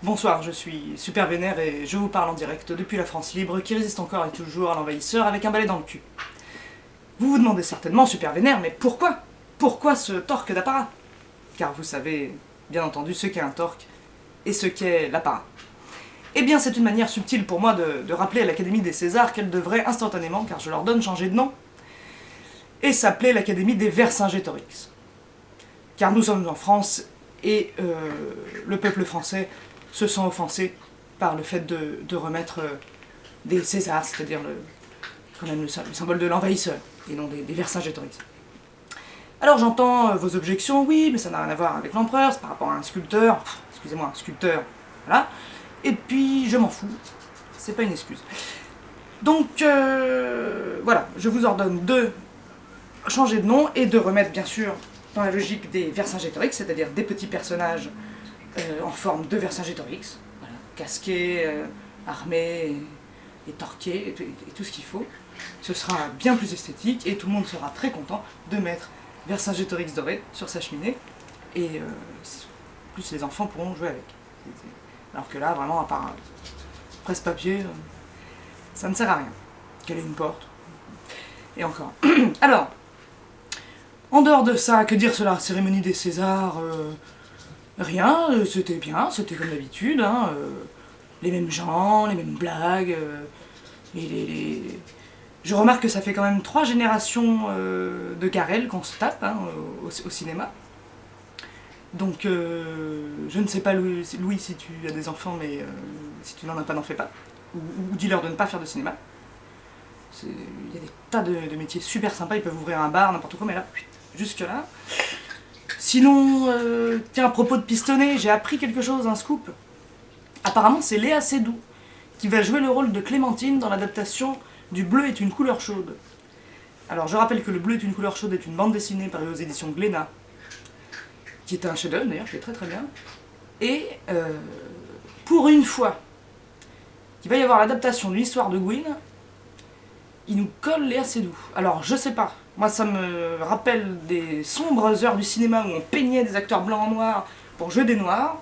Bonsoir, je suis Super Vénère et je vous parle en direct depuis la France libre qui résiste encore et toujours à l'envahisseur avec un balai dans le cul. Vous vous demandez certainement, Super Vénère, mais pourquoi? Pourquoi ce torque d'apparat? Car vous savez, bien entendu, ce qu'est un torque et ce qu'est l'apparat. Eh bien, c'est une manière subtile pour moi de rappeler à l'Académie des Césars qu'elle devrait instantanément, car je leur donne, changer de nom, et s'appeler l'Académie des Vercingétorix. Car nous sommes en France et le peuple français se sent offensé par le fait de remettre des Césars, c'est-à-dire quand même le symbole de l'envahisseur, et non des Vercingétorix. Alors j'entends vos objections, oui, mais ça n'a rien à voir avec l'empereur, c'est par rapport à un sculpteur, excusez-moi, un sculpteur, voilà, et puis je m'en fous, c'est pas une excuse. Donc voilà, je vous ordonne de changer de nom et de remettre bien sûr dans la logique des Vercingétorix, c'est-à-dire des petits personnages en forme de Vercingétorix, voilà, casqués, armés et torqués et tout ce qu'il faut. Ce sera bien plus esthétique et tout le monde sera très content de mettre Vercingétorix doré sur sa cheminée et plus les enfants pourront jouer avec. Alors que là, vraiment, à part presse-papier, ça ne sert à rien. Quelle est une porte? Et encore. Alors, en dehors de ça, que dire sur la cérémonie des Césars? Rien, c'était bien, c'était comme d'habitude, hein, les mêmes gens, les mêmes blagues, Je remarque que ça fait quand même 3 générations de Garel qu'on se tape hein, au cinéma. Donc, je ne sais pas, Louis, si tu as des enfants, mais si tu n'en as pas, n'en fais pas. Ou dis-leur de ne pas faire de cinéma. Il y a des tas de métiers super sympas, ils peuvent ouvrir un bar, n'importe quoi, mais là, jusque là. Sinon, tiens, à propos de pistonner, j'ai appris quelque chose, un scoop. Apparemment, c'est Léa Seydoux qui va jouer le rôle de Clémentine dans l'adaptation du Bleu est une couleur chaude. Alors, je rappelle que Le Bleu est une couleur chaude est une bande dessinée parue aux éditions Glénat, qui était un chef-d'œuvre d'ailleurs, qui est très très bien. Et pour une fois qu'il va y avoir l'adaptation de l'histoire de Gwyn, il nous colle Léa Seydoux. Alors, je sais pas. Moi, ça me rappelle des sombres heures du cinéma où on peignait des acteurs blancs en noir pour jouer des noirs.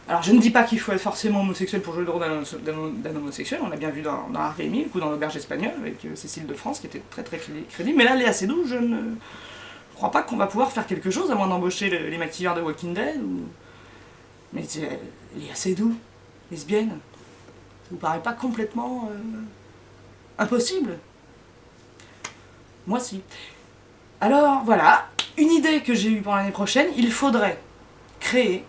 Alors, je ne dis pas qu'il faut être forcément homosexuel pour jouer le rôle d'un homosexuel. On l'a bien vu dans Harvey Milk ou dans L'Auberge espagnole avec Cécile de France, qui était très très crédible. Mais là, Léa Seydoux, je ne crois pas qu'on va pouvoir faire quelque chose à moins d'embaucher les maquilleurs de Walking Dead. Mais Léa Seydoux, lesbienne, ça vous paraît pas complètement impossible? Moi si. Alors voilà, une idée que j'ai eue pour l'année prochaine, il faudrait créer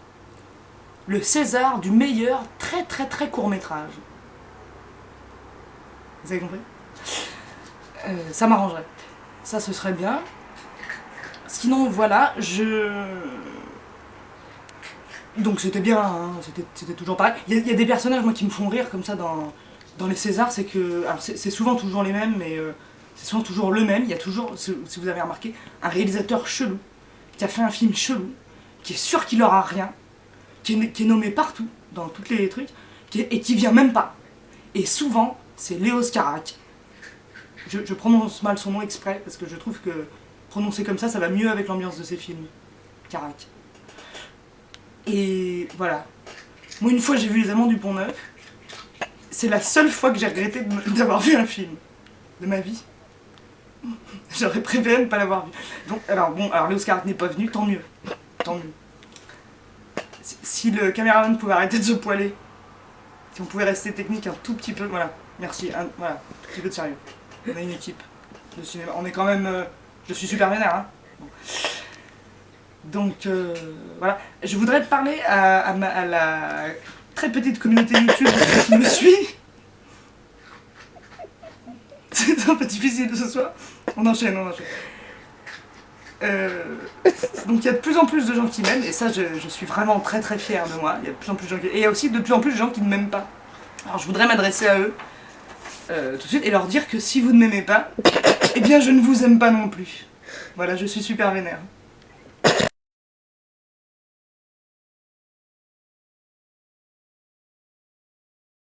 le César du meilleur très très très court métrage. Vous avez compris? Ça m'arrangerait. Ça ce serait bien. Sinon voilà, donc c'était bien, hein, c'était toujours pareil. Il y a des personnages moi qui me font rire comme ça dans les Césars, c'est que... Alors c'est souvent toujours les mêmes, mais... c'est souvent toujours le même, il y a toujours, si vous avez remarqué, un réalisateur chelou, qui a fait un film chelou, qui est sûr qu'il aura rien, qui est nommé partout, dans tous les trucs, et qui vient même pas. Et souvent, c'est Léos Carac. Je prononce mal son nom exprès, parce que je trouve que prononcer comme ça va mieux avec l'ambiance de ses films. Carac. Et voilà. Moi, une fois, j'ai vu Les Amants du Pont-Neuf. C'est la seule fois que j'ai regretté d'avoir vu un film de ma vie. J'aurais préféré ne pas l'avoir vu. Donc, alors Léos Carac n'est pas venu, tant mieux. Tant mieux. Si le caméraman pouvait arrêter de se poiler, si on pouvait rester technique un tout petit peu, voilà, merci, voilà, un petit peu de sérieux. On a une équipe de cinéma, on est quand même, je suis Super Vénère, hein. Bon. Donc, voilà, je voudrais parler à la très petite communauté YouTube qui me suit. C'est un peu difficile ce soir. On enchaîne. Donc il y a de plus en plus de gens qui m'aiment, et ça je suis vraiment très très fière de moi. Il y a de plus en plus de gens et il y a aussi de plus en plus de gens qui ne m'aiment pas. Alors je voudrais m'adresser à eux tout de suite et leur dire que si vous ne m'aimez pas, eh bien je ne vous aime pas non plus. Voilà, je suis Super Vénère.